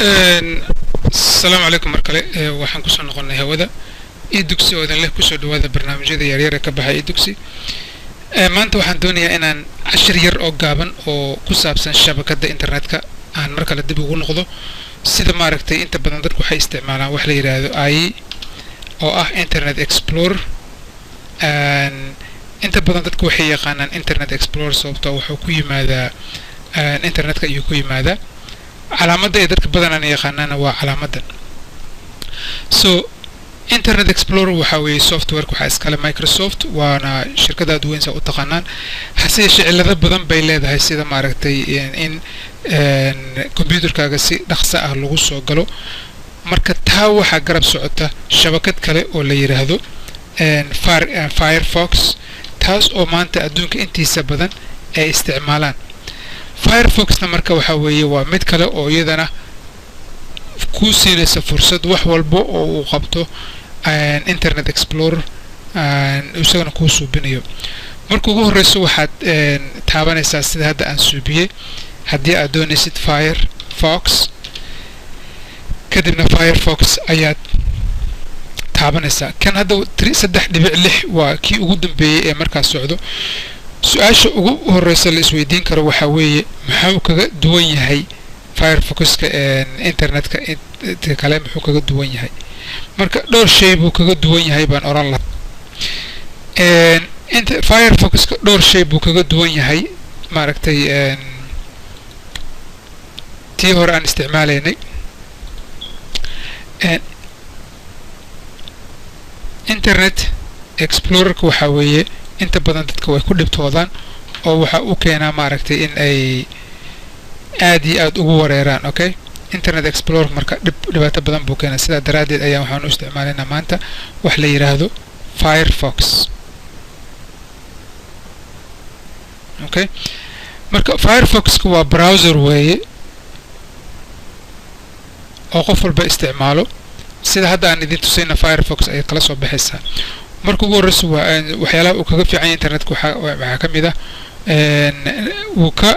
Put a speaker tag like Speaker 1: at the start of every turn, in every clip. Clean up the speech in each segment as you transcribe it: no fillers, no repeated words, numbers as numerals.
Speaker 1: السلام عليكم مركلة waxaan ku soo noqonnay hawada e-dugsi oo idin leh ku soo dhawaada barnaamijyada yaryar ee ka baxay e-dugsi maanta waxaan doonayaa inaan cashir yar oo gaaban oo ku saabsan shabakadda internetka aan mar kale dib ugu noqdo sida maaragtay inta badan dadku waxay isticmaalaan wax la yiraahdo IE oo ah Internet Explorer inta badan dadku waxay yaqaanaan Internet Explorer sababtoo wuxuu ku yimaadaa internetka iyo ku yimaadaa علامة إذا بدنا نيقاننا وعلامة so Internet Explorer وحوي software كحاس كلا مايكروسوفت وأنا شركة دوين سو تقنان حسيش إلا ذا بدن بيلاد هاي سيدا معركتي إن كمبيوتر كاغسي نخسأ اللغوص وقالو مركز تاو حقرب سعودة شبكة كلا ولا يرهدو فايرفوكس تاس أو مانتا أدونك انتي سبدن استعمالان Firefox marka waxa weeye waa mid kale oo iyadana ku siinaysa fursad wax walba oo uu qabto Internet Explorer isagana ku suubinayo marka ugu horeyso waxaad taabanaysaa sida hadda aan suubiyay hadii aad doonaysid Firefox kadibna Firefox ayaad taabanaysaa kan hadda 3.6 waa kii ugu dambeeyay ee markaas socdo su-aasha ugu horeysa la isweydiin karo waxa weeye maxuu kaga duwan yahay Firefox-ka internetka kale muxuu kaga duwan yahay marka dhowr shay buu kaga duwan yahay baan oran lahaa Firefox-ka dhowr shay buu kaga duwan yahay maaragtay tii hore aan isticmaalaynay Internet Explorer-ka waxa weeye inta badan dadka way ku dhibtoodaan oo waxa uu keenaa maaragtay in ay aad iyo aad ugu wareeraan okay Internet Explorer marka dhibaato badan buu keenaa sida daraadeed ayaa waxaan u isticmaalaynaa maanta wax la yiraahdo Firefox okay marka Firefox waa browser weeye oo qof walba isticmaalo sida hadda aan idin tusayna Firefox ay kala soo baxaysaa marka ugu horeyso waxyaalaha uu kaga fiican internetka waxa kamid ah uu ka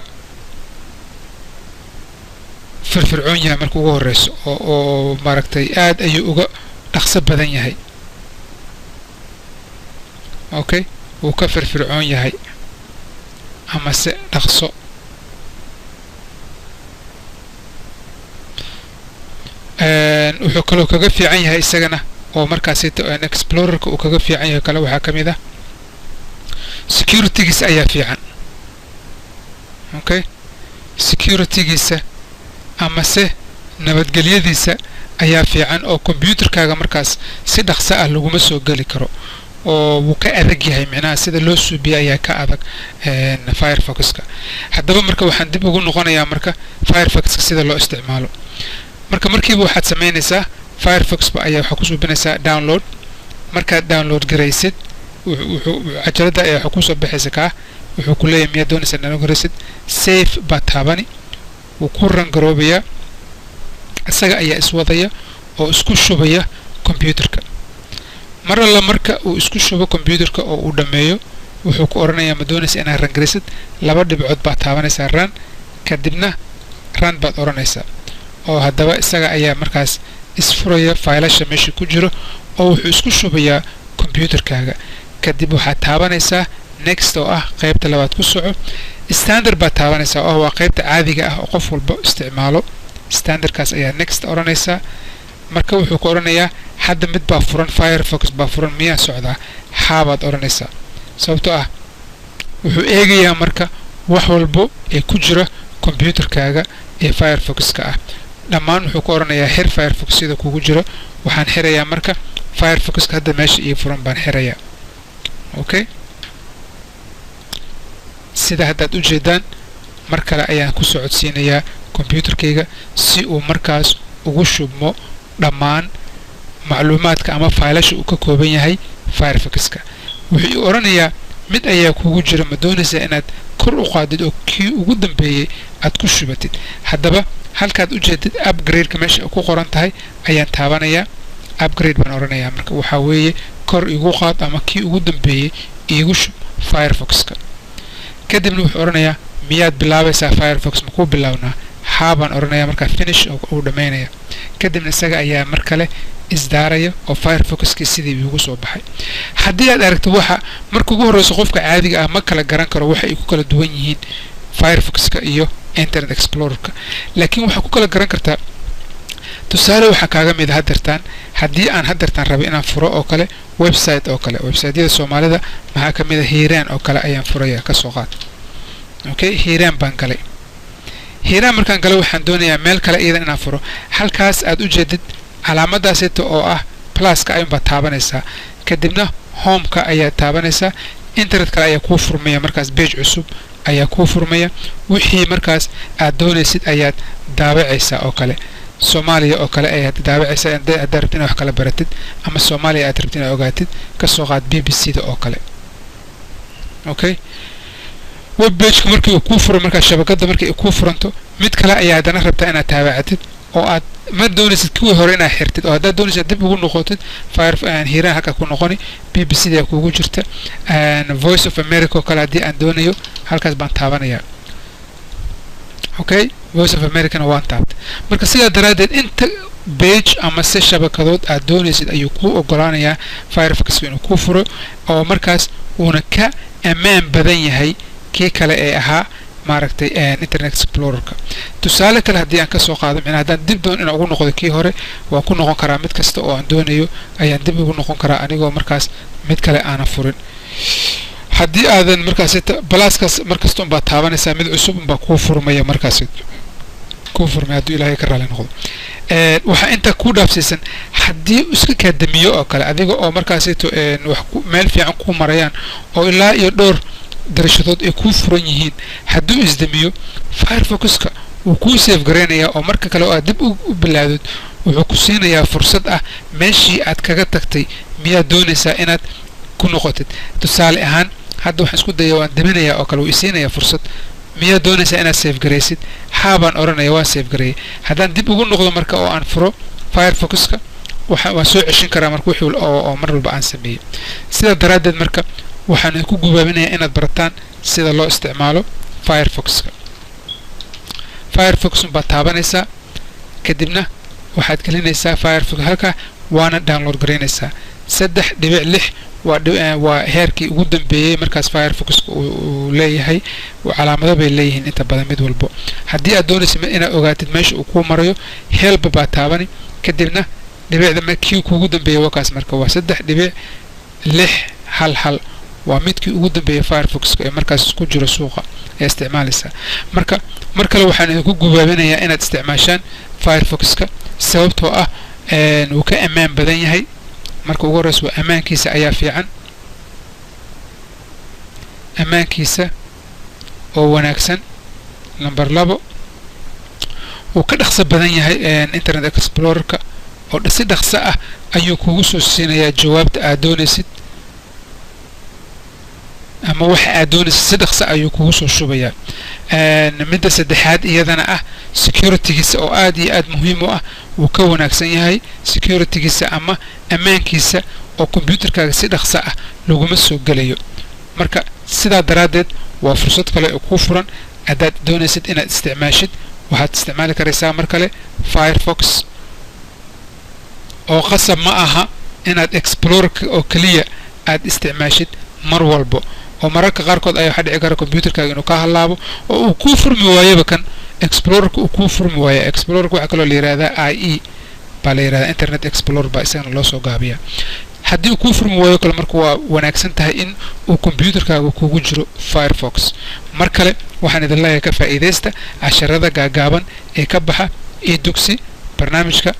Speaker 1: firfircoon yahay marka ugu horeyso oo maaragtay aad ayuu uga dhaqso badan yahay okay uu ka firfircoon yahay ama se dhaqso wuxuu kaloo kaga fiican yahay isagana oo markaas Explorer-ka uu kaga fiican yahay kala waxa kamid ah security-giisa ayaa fiican okay security-giisa ama se nabadgelyadiisa ayaa fiican oo computer-kaaga markaas si dhaqso ah lagu soo gali karo oo uu ka adag yahay macnaha sida loo suubiyo ayaa ka adag Firefox-ka haddaba marka waxaan dib ugu noqonayaa marka Firefox-ka sida loo isticmaalo markiiba waxaad sameynaysaa Firefox ayaa waxa ku suubinaysaa download marka download garaysid wuxuu cajalada ayaa waxa ku soo baxaysa ka wuxuu ku leeyahay miyaa doonaysaa inaad garaysid save batabani uu ku ran garoobaya isaga ayaa iswadaya oo isku shubaya computer-ka marka uu isku shubo computer-ka oo uu dhameeyo wuxuu ku oranayaa ma doonaysaa inaad ran garaysid laba dhibcood baad taabanaysaa run kadibna run baad oranaysaa oo haddaba isaga ayaa markaas isfuraya faylasha meesha ku jiro oo wuxuu isku shubayaa computer-kaaga kadib waxaad taabanaysaa next oo ah qaybta labaad ku soco standard baad taabanaysaa oo waa qaybta caadiga ah oo qof walba isticmaalo standardkaas ayaa next oranaysaa marka wuxuu ku oranayaa hadda mid baa furan Firefox baa furan miyaa socdaa xaabaad oranaysaa sababtoo ah wuxuu eegayaa marka wax walba ee ku jira computer-kaaga ee Firefox-ka ah dhammaan wuxuu ku oranayaa xir Firefox sida kugu jiro waxaan xirayaa marka Firefox-ka hadda meesha ii furan baan xirayaa okay sida haddaad u jeedaan mar kale ayaan ku socodsiinayaa computer-kayga si uu markaas ugu shubmo dhammaan macluumaadka ama faylasha uu ka kooban yahay Firefox-ka wuxuu oranayaa mid ayaa kugu jira ma doonaysaa inaad kor u qaadid oo kii ugu dambeeyay aad ku shubatid haddaba halkaad u jeedid upgrade-ka meesha ku qoran tahay ayaan taabanayaa upgrade baan oranayaa marka waxa weeye kor igu qaad ama kii ugu dambeeyay igu shub Firefox-ka kadibna wuxuu oranayaa miyaad bilaabaysaa Firefox ma ku bilawnaa haabaan oranaya marka finish oo dhameynaya kadibna isaga ayaa mar kale isdaaraya oo Firefox-kii sidii ugu soo baxay haddii aad aragto waxa markuu ugu horeyso qofka caadiga ah ma kala garan karo waxa ay ku kala duwan yihiin Firefox-ka iyo Internet Explorer-ka laakiin waxa ku kala garan kartaa tusaale waxa kaaga mid hadartaan haddii aan hadartaan rabo inaan furo oo kale website oo kale website-yada Soomaalida maxaa ka mid ah Hiiraan oo kale ayaan furaya ka soo qaad okay Hiiraan baan galay Hiiraan markaan galay waxaan doonayaa meel kale iyada inaan furo halkaas aad u jeedid calaamadaas oo ah plus-ka ayuu taabanaysaa kadibna home-ka ayaa taabanaysaa internet kale ayaa ku furmaya markaas page cusub ayaa ku furmaya wixii markaas aad doonaysid ayaad daabacaysaa oo kale Soomaaliya oo kale ayaad daabacaysaa aad rabtid inaad wax kala baratid ama Soomaaliya aad rabtid inaad ogaatid ka soo qaad BBC-da oo kale okay web page markii uu ku furo marka shabakada markii uu ku furanto mid kale ayaa hadana rabtaa inaad taabacatid oo aad ma doonaysid kuwii hore inaad xirtid oo haddaad doonaysid dib ugu noqotid Hiiraan halka ku noqoni BBC-da kuugu jirta Voice of America oo kale haddii aan doonayo halkaas baan taabanayaa okay Voice of America waan taabtay marka sidaa daraadeed inta page ama se shabakadood aad doonaysid ayuu ku ogolaanayaa Firefox inuu ku furo oo markaas uuna ka ammaan badan yahay kii kale ee ahaa maaragtay Internet Explorer-ka tusaale kale haddii aan ka soo qaado haddaan dib doon inaan ugu noqdo kii hore waan ku noqon karaa mid kasta oo aan doonayo ayaan dib ugu noqon karaa anigoo markaas mid kale aanan furin haddii aadan markaas plus-kaas markasta unbaa taabanaysaa mid cusub unbaa kuu furmaya markaas kuu furmaya hadduu ilaahay ka raali noqdo waxaa inta ku dhaafsiisan haddii iska kaadamiyo oo kale adiga oo markaas meel fiican ku marayaan oo ilaa iyo dhowr darashadood ay ku furan yihiin hadduu isdamiyo Firefox-ka wuu ku save gareynayaa oo marka kale oo aad dib u bilaawdid wuxuu ku siinayaa fursad ah meeshii aad kaga tagtay miyaad doonaysaa inaad ku noqotid tusaale ahaan hadda waxaan isku dayaa waan daminayaa oo kale wuu isiinayaa fursad miyaad doonaysaa inaad save gareysid haabaan oranaya waan save gareeyay haddaan dib ugu noqdo marka oo aan furo Firefox-ka waan soo ceshin karaa marka wixii oo mar walba aan sameeyay sidaa daraadeed marka waxaan ku gubaabinayaa inaad barataan sida loo isticmaalo Firefox-ka Firefox baad taabanaysaa kadibna waxaad gelinaysaa Firefox halka waana download gareynaysaa 3.6 waa heerkii ugu dambeeyay markaas Firefox uu leeyahay calaamado bay leeyihiin inta badan mid walbo haddii aad doonaysid inaad ogaatid meesha uu ku marayo help baad taabani kadibna dhibicda markii ugu dambeeyay wakaas marka waa 3.6 waa midkii ugu dambeeyay Firefox ee markaas ku jiro suuqa ee isticmaalaysa marka mar kale waxaan idinku gubaabinayaa inaad isticmaashaan Firefox-ka sababtoo ah uu ka ammaan badan yahay marka ugu horeyso ammaankiisa ayaa fiican ammaankiisa oo wanaagsan number 2 uu ka dhaqso badan yahay Internet Explorer-ka oo si dhaqso ah ayuu kugu soo siinayaa jawaabta aad doonaysid ama waxa aad doonaysid si dhaqso ayuu kugu soo shubayaa midda saddexaad iyadana ah security-giisa oo aad iyo aad muhiim u ah uu ka wanaagsan yahay security-giisa ama ammaankiisa oo computerkaaga si dhaqso ah laguma soo gelayo marka sidaa daraadeed waa fursad kale oo ku furan haddaad doonaysid inaad isticmaashid waxaad isticmaali karaysaa mar kale Firefox oo qasab ma aha inaad Explorer oo kaliya aad isticmaashid mar walbo oo mararka qaarkood ay waxa dhici kara computerkaaga inuu ka halaabo oo uu ku furmi waayaba kan Explorer-ka uu ku furmi waayo Explorer-ka waxa kale oo la yiraahdaa IE baa la yiraahdaa Internet Explorer baa isagana loo soo gaabiyaa haddii uu ku furmi waayo kale marka waa wanaagsan tahay in uu computerkaaga kugu jiro Firefox mar kale waxaan idin leeyahay ka faa'iideysta casharada gaagaaban ee ka baxa e-dugsi barnaamijka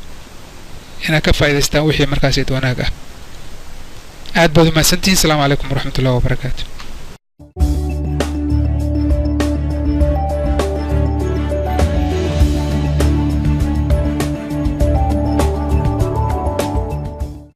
Speaker 1: inaad ka faa'iideystaan wixii markaas wanaag ah aad baad u mahadsantihiin. Asalaamu calaykum waraxmatullaahi wabarakaatu.